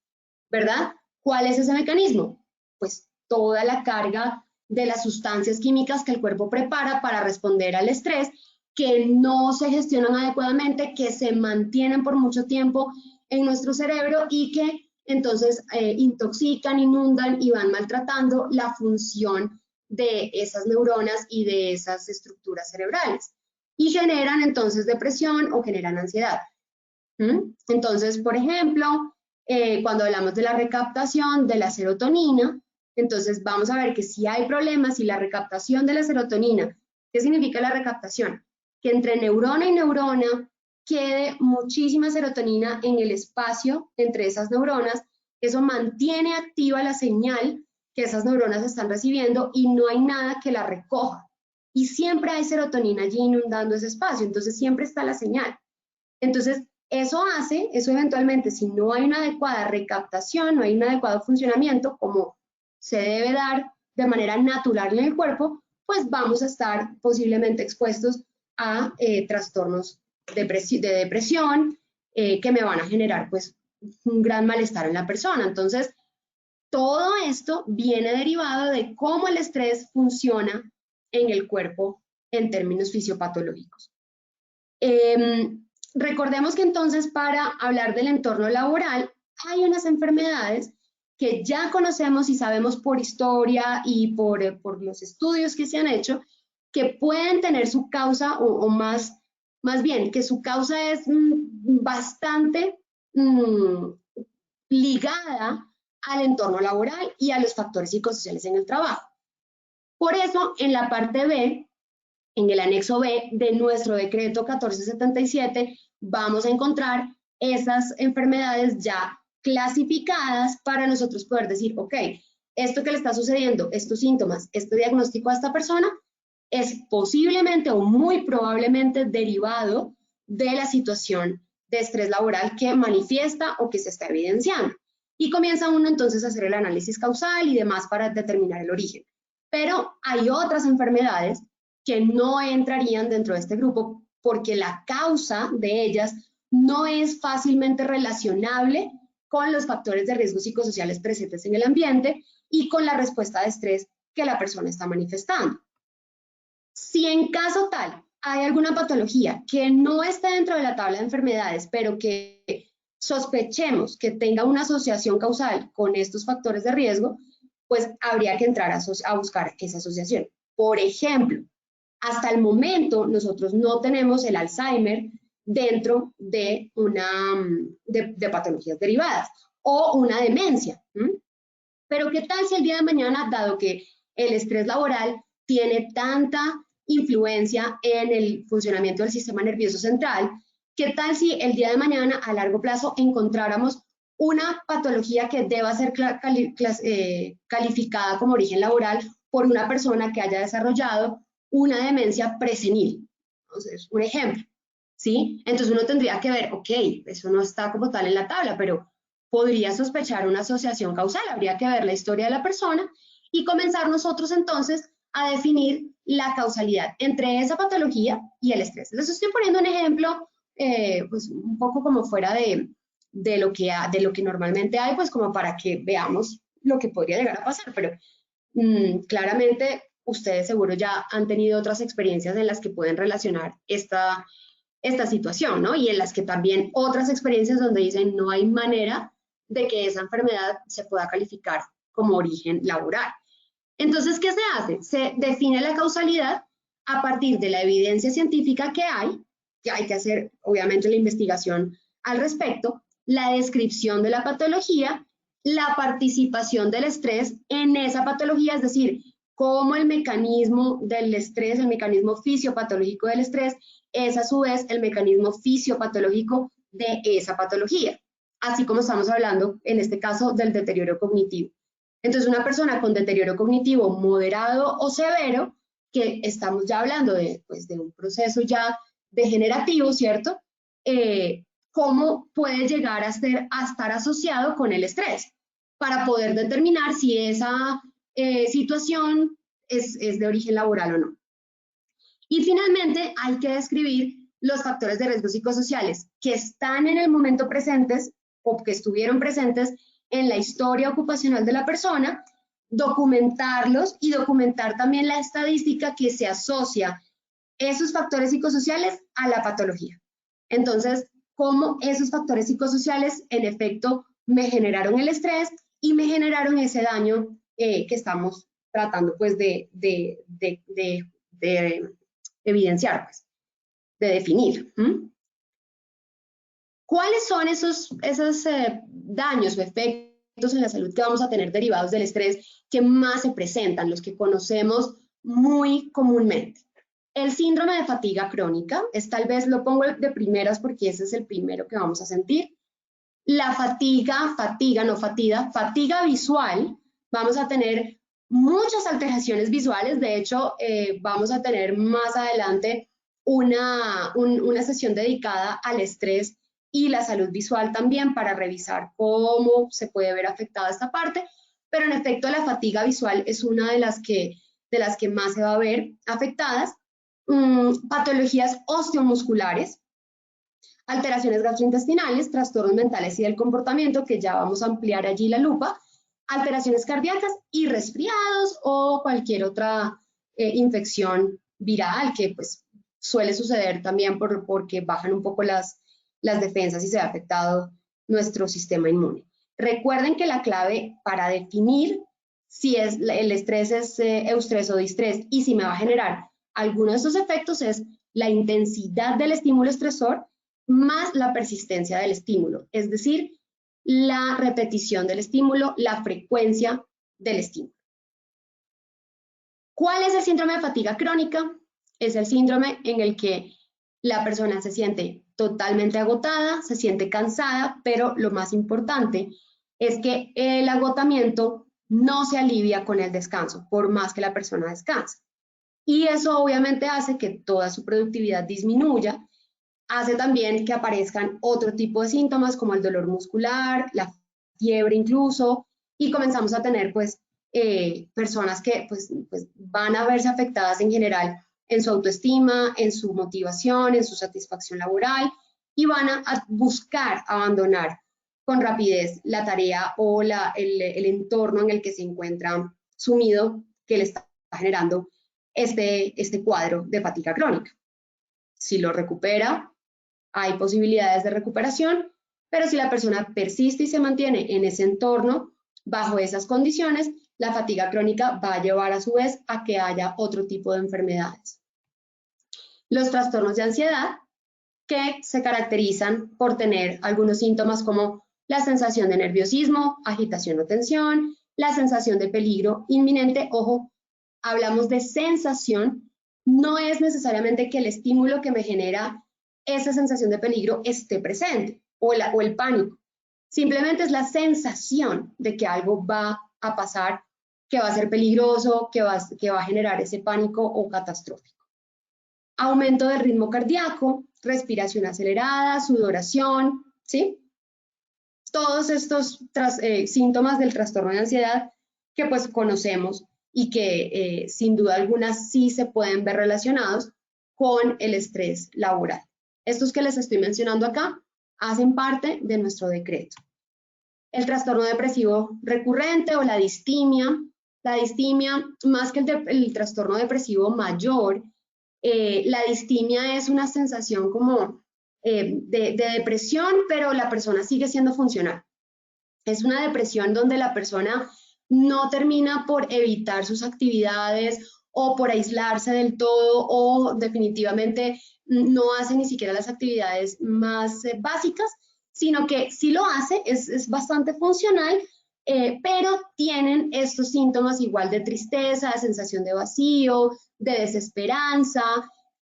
¿verdad? ¿Cuál es ese mecanismo? Pues toda la carga de las sustancias químicas que el cuerpo prepara para responder al estrés, que no se gestionan adecuadamente, que se mantienen por mucho tiempo en nuestro cerebro y que entonces intoxican, inundan y van maltratando la función de esas neuronas y de esas estructuras cerebrales. Y generan entonces depresión o generan ansiedad. Entonces, por ejemplo, cuando hablamos de la recaptación de la serotonina, entonces vamos a ver que si hay problemas y la recaptación de la serotonina, ¿qué significa la recaptación? Que entre neurona y neurona quede muchísima serotonina en el espacio entre esas neuronas, eso mantiene activa la señal que esas neuronas están recibiendo y no hay nada que la recoja. Y siempre hay serotonina allí inundando ese espacio, entonces siempre está la señal. Entonces, eso eventualmente, si no hay una adecuada recaptación, no hay un adecuado funcionamiento, como se debe dar de manera natural en el cuerpo, pues vamos a estar posiblemente expuestos a trastornos de depresión que me van a generar pues un gran malestar en la persona. Entonces, todo esto viene derivado de cómo el estrés funciona en el cuerpo en términos fisiopatológicos. Recordemos que entonces para hablar del entorno laboral hay unas enfermedades que ya conocemos y sabemos por historia y por los estudios que se han hecho, que pueden tener su causa o más bien que su causa es bastante ligada al entorno laboral y a los factores psicosociales en el trabajo. Por eso, en la parte B, en el anexo B de nuestro decreto 1477, vamos a encontrar esas enfermedades ya clasificadas para nosotros poder decir, ok, esto que le está sucediendo, estos síntomas, este diagnóstico a esta persona, es posiblemente o muy probablemente derivado de la situación de estrés laboral que manifiesta o que se está evidenciando. Y comienza uno entonces a hacer el análisis causal y demás para determinar el origen. Pero hay otras enfermedades que no entrarían dentro de este grupo porque la causa de ellas no es fácilmente relacionable con los factores de riesgo psicosociales presentes en el ambiente y con la respuesta de estrés que la persona está manifestando. Si en caso tal hay alguna patología que no esté dentro de la tabla de enfermedades, pero que sospechemos que tenga una asociación causal con estos factores de riesgo, pues habría que entrar a buscar esa asociación. Por ejemplo, hasta el momento nosotros no tenemos el Alzheimer dentro de de patologías derivadas o una demencia. Pero ¿qué tal si el día de mañana, dado que el estrés laboral tiene tanta influencia en el funcionamiento del sistema nervioso central, qué tal si el día de mañana a largo plazo encontráramos una patología que deba ser calificada como origen laboral por una persona que haya desarrollado una demencia presenil? Entonces, un ejemplo, ¿sí? Entonces uno tendría que ver, ok, eso no está como tal en la tabla, pero podría sospechar una asociación causal, habría que ver la historia de la persona y comenzar nosotros entonces a definir la causalidad entre esa patología y el estrés. Les estoy poniendo un ejemplo pues un poco como fuera de lo que normalmente hay, pues como para que veamos lo que podría llegar a pasar, pero claramente ustedes seguro ya han tenido otras experiencias en las que pueden relacionar esta situación, ¿no? Y en las que también otras experiencias donde dicen no hay manera de que esa enfermedad se pueda calificar como origen laboral. Entonces, ¿qué se hace? Se define la causalidad a partir de la evidencia científica que hay que hacer obviamente la investigación al respecto, la descripción de la patología, la participación del estrés en esa patología, es decir, cómo el mecanismo del estrés, el mecanismo fisiopatológico del estrés, es a su vez el mecanismo fisiopatológico de esa patología, así como estamos hablando en este caso del deterioro cognitivo. Entonces, una persona con deterioro cognitivo moderado o severo, que estamos ya hablando de un proceso ya degenerativo, ¿cierto? ¿Cómo puede llegar a estar asociado con el estrés? Para poder determinar si esa situación es de origen laboral o no. Y finalmente hay que describir los factores de riesgo psicosociales que están en el momento presentes o que estuvieron presentes en la historia ocupacional de la persona documentarlos y documentar también la estadística que se asocia esos factores psicosociales a la patología. Entonces, cómo esos factores psicosociales en efecto me generaron el estrés y me generaron ese daño que estamos tratando pues de evidenciar, pues, de definir. ¿Cuáles son esos daños o efectos en la salud que vamos a tener derivados del estrés que más se presentan, los que conocemos muy comúnmente? El síndrome de fatiga crónica, tal vez lo pongo de primeras porque ese es el primero que vamos a sentir. La fatiga visual, vamos a tener muchas alteraciones visuales. De hecho, vamos a tener más adelante una sesión dedicada al estrés y la salud visual también para revisar cómo se puede ver afectada esta parte, pero en efecto la fatiga visual es una de las que más se va a ver afectadas. Patologías osteomusculares, alteraciones gastrointestinales, trastornos mentales y del comportamiento, que ya vamos a ampliar allí la lupa, alteraciones cardíacas y resfriados o cualquier otra infección viral que pues suele suceder también porque bajan un poco las defensas y se ha afectado nuestro sistema inmune. Recuerden que la clave para definir si el estrés es eustrés o distrés y si me va a generar alguno de estos efectos es la intensidad del estímulo estresor más la persistencia del estímulo, es decir, la repetición del estímulo, la frecuencia del estímulo. ¿Cuál es el síndrome de fatiga crónica? Es el síndrome en el que la persona se siente totalmente agotada, se siente cansada, pero lo más importante es que el agotamiento no se alivia con el descanso, por más que la persona descanse. Y eso obviamente hace que toda su productividad disminuya, hace también que aparezcan otro tipo de síntomas como el dolor muscular, la fiebre incluso, y comenzamos a tener pues personas que pues van a verse afectadas en general en su autoestima, en su motivación, en su satisfacción laboral y van a buscar abandonar con rapidez la tarea o el entorno en el que se encuentra sumido que le está generando este cuadro de fatiga crónica. Si lo recupera, hay posibilidades de recuperación, pero si la persona persiste y se mantiene en ese entorno, bajo esas condiciones, la fatiga crónica va a llevar a su vez a que haya otro tipo de enfermedades. Los trastornos de ansiedad, que se caracterizan por tener algunos síntomas como la sensación de nerviosismo, agitación o tensión, la sensación de peligro inminente. Ojo, hablamos de sensación, no es necesariamente que el estímulo que me genera esa sensación de peligro esté presente o el pánico. Simplemente es la sensación de que algo va a pasar, que va a ser peligroso, que va a generar ese pánico o catastrófico. Aumento del ritmo cardíaco, respiración acelerada, sudoración, ¿sí? Todos estos síntomas del trastorno de ansiedad que pues conocemos y que sin duda alguna sí se pueden ver relacionados con el estrés laboral. Estos que les estoy mencionando acá hacen parte de nuestro decreto. El trastorno depresivo recurrente o la distimia más que el trastorno depresivo mayor, la distimia es una sensación como de depresión, pero la persona sigue siendo funcional. Es una depresión donde la persona no termina por evitar sus actividades o por aislarse del todo o definitivamente no hace ni siquiera las actividades más básicas, sino que sí lo hace, es bastante funcional, pero tienen estos síntomas igual de tristeza, de sensación de vacío, de desesperanza,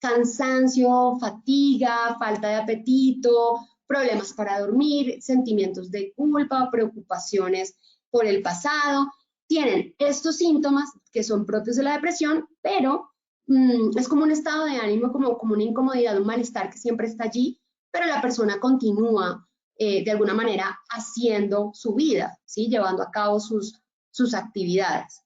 cansancio, fatiga, falta de apetito, problemas para dormir, sentimientos de culpa, preocupaciones por el pasado. Tienen estos síntomas que son propios de la depresión, pero es como un estado de ánimo, como una incomodidad, un malestar que siempre está allí, pero la persona continúa de alguna manera haciendo su vida, ¿sí? Llevando a cabo sus actividades.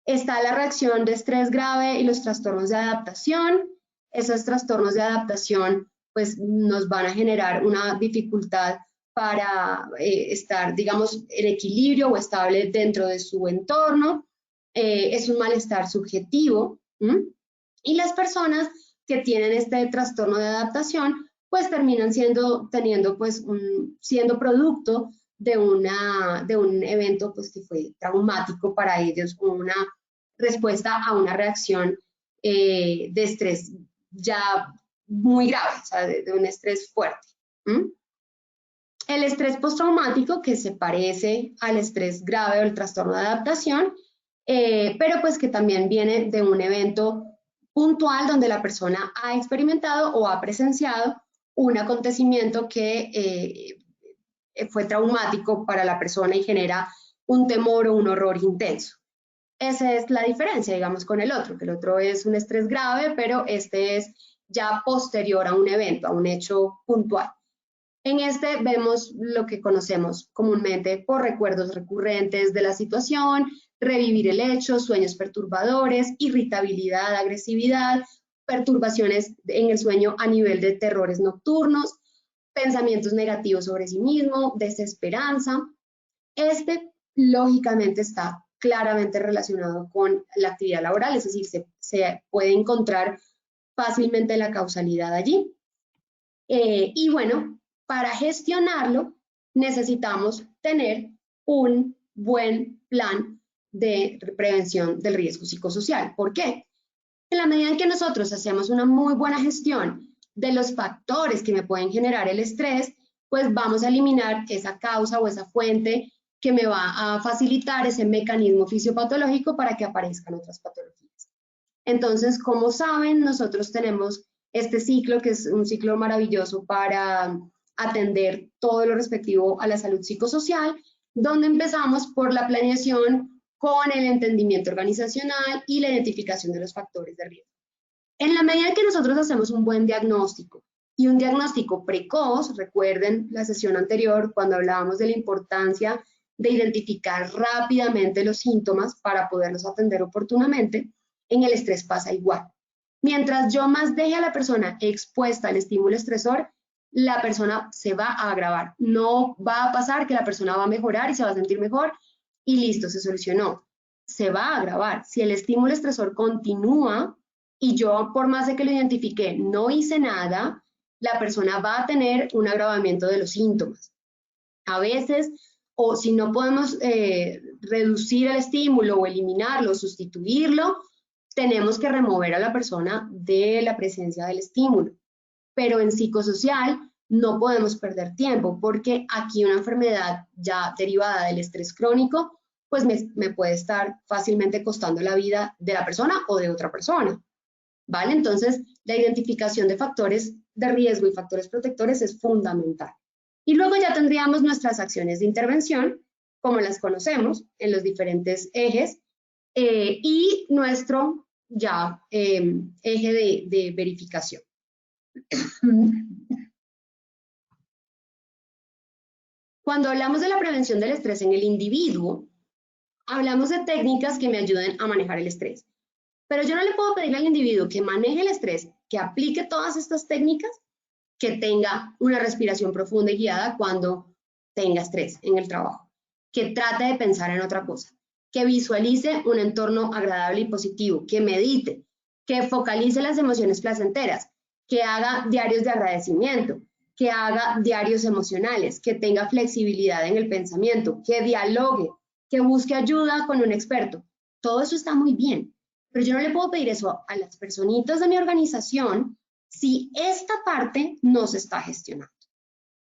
Está la reacción de estrés grave y los trastornos de adaptación. Esos trastornos de adaptación pues nos van a generar una dificultad para estar, digamos, en equilibrio o estable dentro de su entorno. Es un malestar subjetivo. Y las personas que tienen este trastorno de adaptación, pues terminan siendo producto de un evento pues, que fue traumático para ellos, una respuesta a una reacción de estrés ya muy grave, o sea, de un estrés fuerte. El estrés postraumático, que se parece al estrés grave o el trastorno de adaptación, pero pues que también viene de un evento puntual donde la persona ha experimentado o ha presenciado un acontecimiento que fue traumático para la persona y genera un temor o un horror intenso. Esa es la diferencia, digamos, con el otro, que el otro es un estrés grave, pero este es ya posterior a un evento, a un hecho puntual. En este vemos lo que conocemos comúnmente por recuerdos recurrentes de la situación, revivir el hecho, sueños perturbadores, irritabilidad, agresividad, perturbaciones en el sueño a nivel de terrores nocturnos, pensamientos negativos sobre sí mismo, desesperanza. Este, lógicamente, está claramente relacionado con la actividad laboral, es decir, se puede encontrar fácilmente la causalidad allí. Y bueno, para gestionarlo necesitamos tener un buen plan de prevención del riesgo psicosocial. ¿Por qué? En la medida en que nosotros hacemos una muy buena gestión de los factores que me pueden generar el estrés, pues vamos a eliminar esa causa o esa fuente que me va a facilitar ese mecanismo fisiopatológico para que aparezcan otras patologías. Entonces, como saben, nosotros tenemos este ciclo, que es un ciclo maravilloso para atender todo lo respectivo a la salud psicosocial, donde empezamos por la planeación con el entendimiento organizacional y la identificación de los factores de riesgo. En la medida que nosotros hacemos un buen diagnóstico y un diagnóstico precoz, recuerden la sesión anterior cuando hablábamos de la importancia de identificar rápidamente los síntomas para poderlos atender oportunamente, en el estrés pasa igual. Mientras yo más deje a la persona expuesta al estímulo estresor, la persona se va a agravar. No va a pasar que la persona va a mejorar y se va a sentir mejor y listo, se solucionó. Se va a agravar. Si el estímulo estresor continúa y yo, por más de que lo identifique, no hice nada, la persona va a tener un agravamiento de los síntomas. A veces, o si no podemos reducir el estímulo o eliminarlo, sustituirlo, tenemos que remover a la persona de la presencia del estímulo. Pero en psicosocial no podemos perder tiempo porque aquí una enfermedad ya derivada del estrés crónico, pues me puede estar fácilmente costando la vida de la persona o de otra persona. ¿Vale? Entonces, la identificación de factores de riesgo y factores protectores es fundamental. Y luego ya tendríamos nuestras acciones de intervención, como las conocemos en los diferentes ejes, y nuestro ya eje de verificación. Cuando hablamos de la prevención del estrés en el individuo, hablamos de técnicas que me ayuden a manejar el estrés. Pero yo no le puedo pedir al individuo que maneje el estrés, que aplique todas estas técnicas, que tenga una respiración profunda y guiada cuando tenga estrés en el trabajo, que trate de pensar en otra cosa, que visualice un entorno agradable y positivo, que medite, que focalice las emociones placenteras, que haga diarios de agradecimiento, que haga diarios emocionales, que tenga flexibilidad en el pensamiento, que dialogue, que busque ayuda con un experto. Todo eso está muy bien, pero yo no le puedo pedir eso a las personitas de mi organización si esta parte no se está gestionando.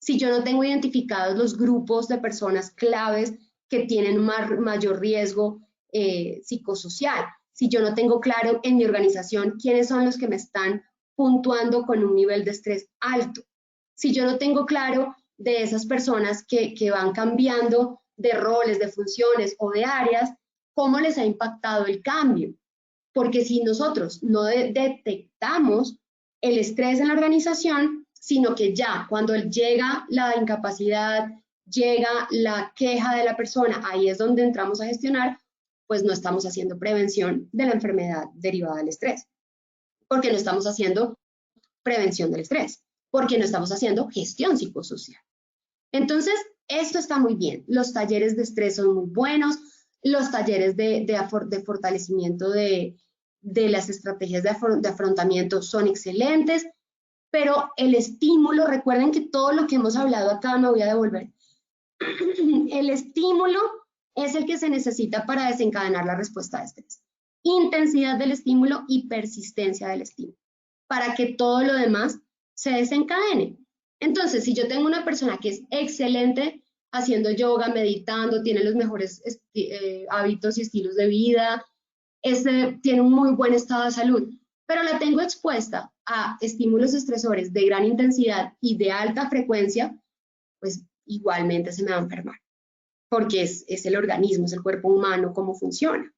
Si yo no tengo identificados los grupos de personas claves que tienen mayor riesgo psicosocial, si yo no tengo claro en mi organización quiénes son los que me están puntuando con un nivel de estrés alto, si yo no tengo claro de esas personas que van cambiando de roles, de funciones o de áreas, cómo les ha impactado el cambio. Porque si nosotros no detectamos el estrés en la organización, sino que ya cuando llega la incapacidad, llega la queja de la persona, ahí es donde entramos a gestionar, pues no estamos haciendo prevención de la enfermedad derivada del estrés. Porque no estamos haciendo prevención del estrés, porque no estamos haciendo gestión psicosocial. Entonces, esto está muy bien. Los talleres de estrés son muy buenos, los talleres de fortalecimiento de las estrategias de afrontamiento son excelentes, pero el estímulo, recuerden que todo lo que hemos hablado acá, me voy a devolver, el estímulo es el que se necesita para desencadenar la respuesta de estrés. Intensidad del estímulo y persistencia del estímulo, para que todo lo demás se desencadene. Entonces, si yo tengo una persona que es excelente haciendo yoga, meditando, tiene los mejores hábitos y estilos de vida, tiene un muy buen estado de salud, pero la tengo expuesta a estímulos estresores de gran intensidad y de alta frecuencia, pues igualmente se me va a enfermar, porque es el organismo, es el cuerpo humano, cómo funciona.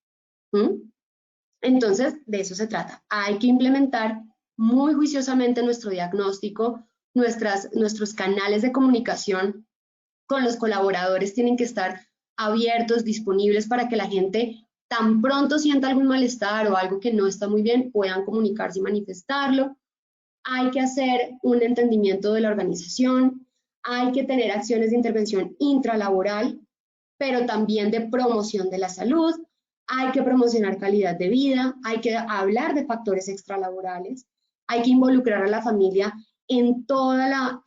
Entonces, de eso se trata. Hay que implementar muy juiciosamente nuestro diagnóstico, nuestros canales de comunicación con los colaboradores tienen que estar abiertos, disponibles para que la gente tan pronto sienta algún malestar o algo que no está muy bien, puedan comunicarse y manifestarlo. Hay que hacer un entendimiento de la organización, hay que tener acciones de intervención intralaboral, pero también de promoción de la salud, hay que promocionar calidad de vida, hay que hablar de factores extralaborales, hay que involucrar a la familia en todo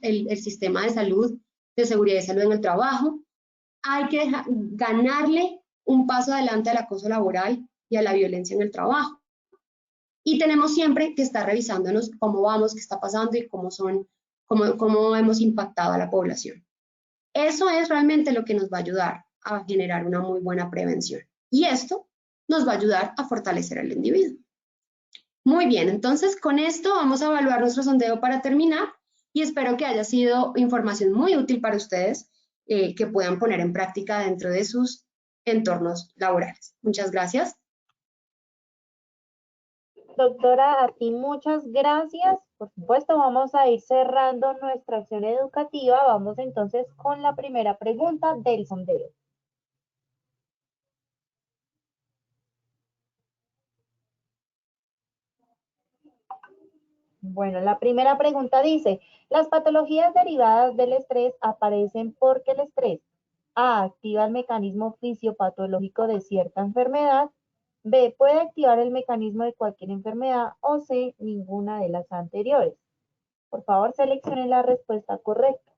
el sistema de salud, de seguridad y salud en el trabajo, hay que ganarle un paso adelante al acoso laboral y a la violencia en el trabajo. Y tenemos siempre que estar revisándonos cómo vamos, qué está pasando y cómo hemos impactado a la población. Eso es realmente lo que nos va a ayudar a generar una muy buena prevención. Y esto nos va a ayudar a fortalecer al individuo. Muy bien, entonces con esto vamos a evaluar nuestro sondeo para terminar y espero que haya sido información muy útil para ustedes que puedan poner en práctica dentro de sus entornos laborales. Muchas gracias. Doctora, a ti muchas gracias. Por supuesto, vamos a ir cerrando nuestra acción educativa. Vamos entonces con la primera pregunta del sondeo. Bueno, la primera pregunta dice, las patologías derivadas del estrés aparecen porque el estrés A, activa el mecanismo fisiopatológico de cierta enfermedad, B, puede activar el mecanismo de cualquier enfermedad o C, ninguna de las anteriores. Por favor, seleccionen la respuesta correcta.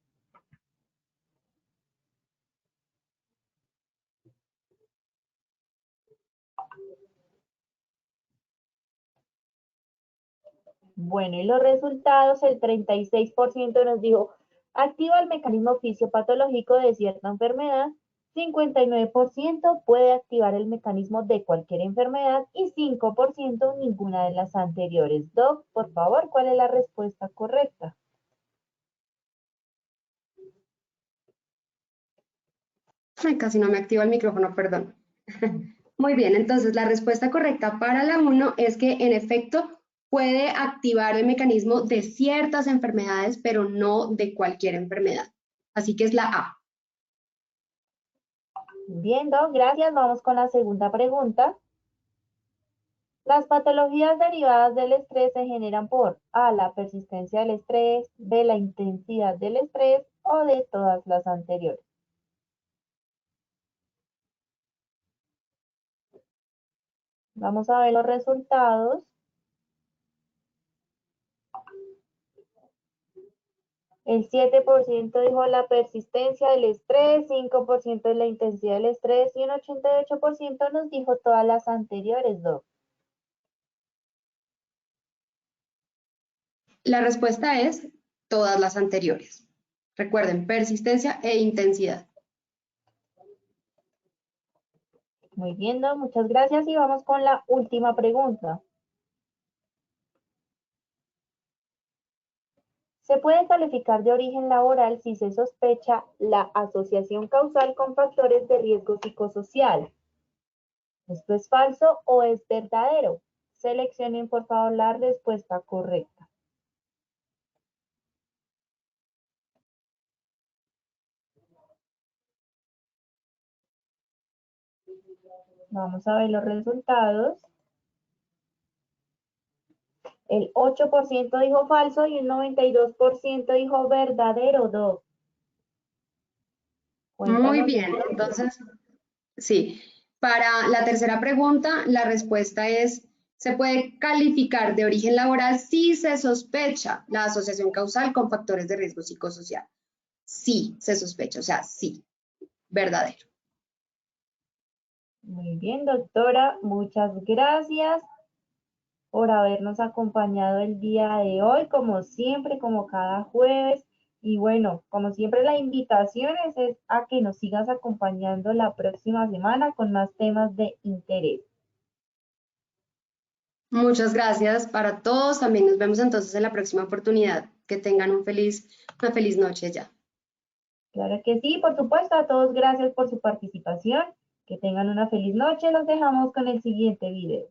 Bueno, y los resultados, el 36% nos dijo, activa el mecanismo fisiopatológico de cierta enfermedad, 59% puede activar el mecanismo de cualquier enfermedad y 5% ninguna de las anteriores. Doc, por favor, ¿cuál es la respuesta correcta? Ay, casi no me activa el micrófono, perdón. Muy bien, entonces la respuesta correcta para la 1 es que en efecto puede activar el mecanismo de ciertas enfermedades, pero no de cualquier enfermedad. Así que es la A. Bien, Doc, gracias. Vamos con la segunda pregunta. Las patologías derivadas del estrés se generan por A, la persistencia del estrés, B, la intensidad del estrés o de todas las anteriores. Vamos a ver los resultados. El 7% dijo la persistencia del estrés, 5% de la intensidad del estrés y un 88% nos dijo todas las anteriores, Doc. La respuesta es todas las anteriores. Recuerden, persistencia e intensidad. Muy bien, Doc, muchas gracias y vamos con la última pregunta. Se puede calificar de origen laboral si se sospecha la asociación causal con factores de riesgo psicosocial. ¿Esto es falso o es verdadero? Seleccionen por favor la respuesta correcta. Vamos a ver los resultados. El 8% dijo falso y un 92% dijo verdadero, Doc. Muy Cuéntanos bien, entonces, sí. Para la tercera pregunta, la respuesta es, ¿se puede calificar de origen laboral si se sospecha la asociación causal con factores de riesgo psicosocial? Sí, se sospecha, o sea, sí, verdadero. Muy bien, doctora, muchas gracias por habernos acompañado el día de hoy, como siempre, como cada jueves. Y bueno, como siempre, la invitación es a que nos sigas acompañando la próxima semana con más temas de interés. Muchas gracias para todos. También nos vemos entonces en la próxima oportunidad. Que tengan una feliz noche ya. Claro que sí, por supuesto, a todos gracias por su participación. Que tengan una feliz noche. Los dejamos con el siguiente video.